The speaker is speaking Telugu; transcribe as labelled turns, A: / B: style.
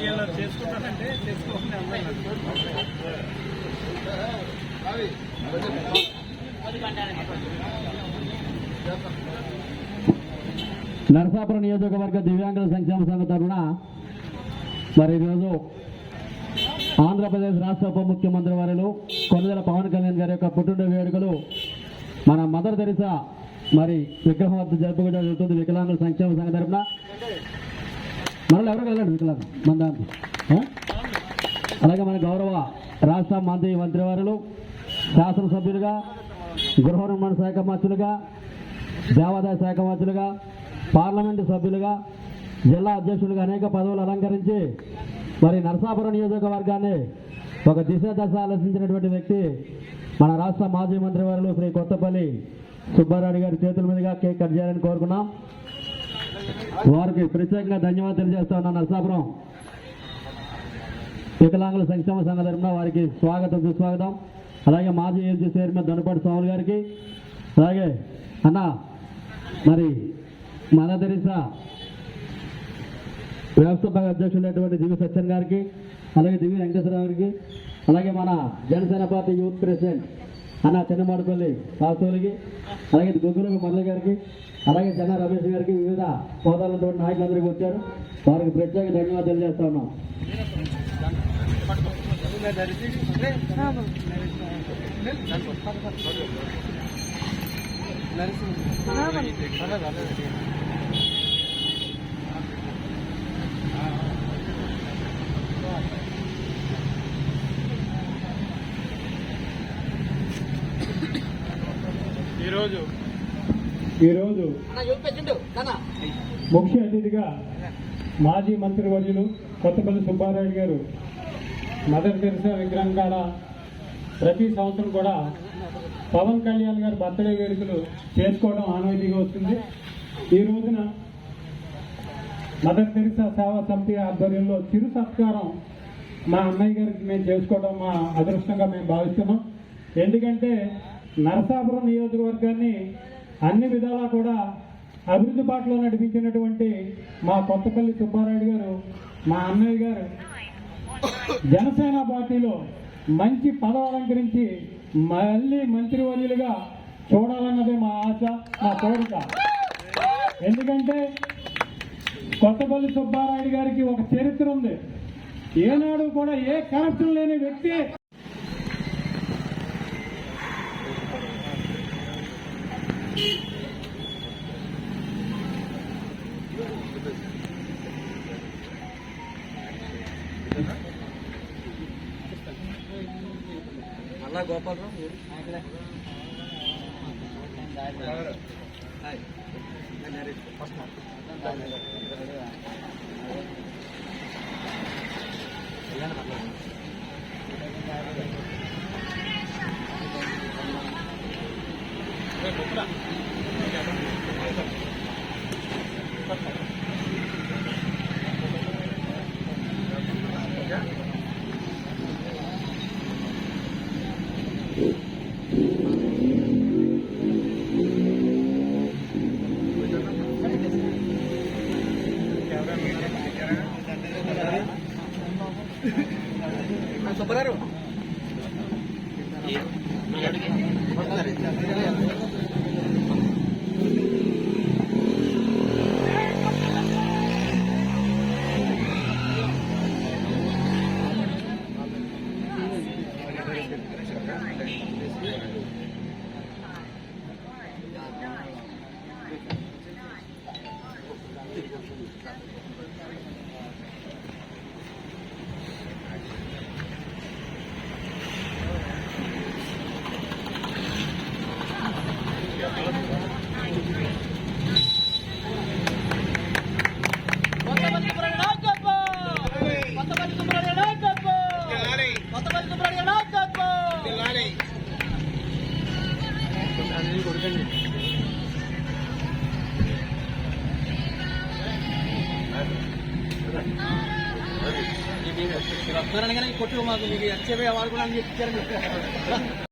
A: ఇలా చేసుకుంటానంటే చేసుకోండి.
B: నరసాపురం నియోజకవర్గ దివ్యాంగుల సంక్షేమ సంఘం తరఫున మరి ఈరోజు ఆంధ్రప్రదేశ్ రాష్ట్ర ఉప ముఖ్యమంత్రి వారిలో కొణిదెల పవన్ కళ్యాణ్ గారి యొక్క పుట్టినరోజు వేడుకలు మన మదర్ తెరిసా మరి విగ్రహం వద్ద జరుపుకోవడం జరుగుతుంది. వికలాంగుల సంక్షేమ సంఘం తరఫున మనలో ఎవరు వెళ్ళండి వికలాంగ మన దాంట్లో. అలాగే మన గౌరవ రాష్ట్ర మంత్రివారులు, శాసనసభ్యులుగా, గృహ నిర్మాణ శాఖ మంత్రులుగా, దేవాదాయ శాఖ మంత్రులుగా, పార్లమెంటు సభ్యులుగా, జిల్లా అధ్యక్షులుగా అనేక పదవులు అలంకరించి మరి నరసాపురం నియోజకవర్గాన్ని ఒక దశ ఆలోచించినటువంటి వ్యక్తి మన రాష్ట్ర మాజీ మంత్రివర్యులు శ్రీ కొత్తపల్లి సుబ్బారెడ్డి గారి చేతుల మీదుగా కేక్ కట్ చేయాలని కోరుకున్నాం. వారికి ప్రత్యేకంగా ధన్యవాదాలు తెలియజేస్తా ఉన్నాం. నరసాపురం వికలాంగుల సంక్షేమ సంఘం తరఫున వారికి స్వాగతం, సుస్వాగతం. అలాగే మాజీ ఏఎంసీ చైర్మన్ దొనపాటి స్వామి గారికి, అలాగే అన్న మరి మదర్ తెరిసా వ్యవస్థాపక అధ్యక్షులైనటువంటి దివి సత్యన్ గారికి, అలాగే దివి వెంకటేశ్వరరావు గారికి, అలాగే మన జనసేన పార్టీ యూత్ ప్రెసిడెంట్ అన్న చిన్నమాడుపల్లి వాస్తవులకి, అలాగే గొగ్గుల మరల గారికి, అలాగే జన రమేష్ గారికి, వివిధ హోదాలటువంటి నాయకులందరికీ వచ్చారు. వారికి ప్రత్యేక ధన్యవాదాలు తెలియజేస్తా ఉన్నాం.
C: ఈరోజు ముఖ్య అతిథిగా మాజీ మంత్రివర్యులు కొత్తపల్లి సుబ్బారెడ్డి గారు మదర్ తెరిసా విగ్రహం కాడ ప్రతి సంవత్సరం కూడా పవన్ కళ్యాణ్ గారి బర్త్డే వేడుకలు చేసుకోవడం ఆనవాయితీగా వస్తుంది. ఈ రోజున మదర్ తెరిసా సేవా సమితి ఆధ్వర్యంలో చిరు సత్కారం మా అన్నయ్య గారికి మేము చేసుకోవడం మా అదృష్టంగా మేము భావిస్తున్నాం. ఎందుకంటే నరసాపురం నియోజకవర్గాన్ని అన్ని విధాలా కూడా అభివృద్ధి బాటలో నడిపించినటువంటి మా కొత్తపల్లి సుబ్బారెడ్డి గారు, మా అన్నయ్య గారు జనసేన పార్టీలో మంచి పదవి అలంకరించి మళ్ళీ మంత్రివర్యులుగా చూడాలన్నదే మా ఆశ, మా కోరిక. ఎందుకంటే కొత్తపల్లి సుబ్బారెడ్డి గారికి ఒక చరిత్ర ఉంది. ఏనాడు కూడా ఏ కరప్షన్ లేని వ్యక్తి.
A: మళ్ళా గోపాలరావు సుబ్బారావు వస్తారని కానీ కొట్టు మాకు మీకు వచ్చే అవార్డు కూడా అని చెప్పారు.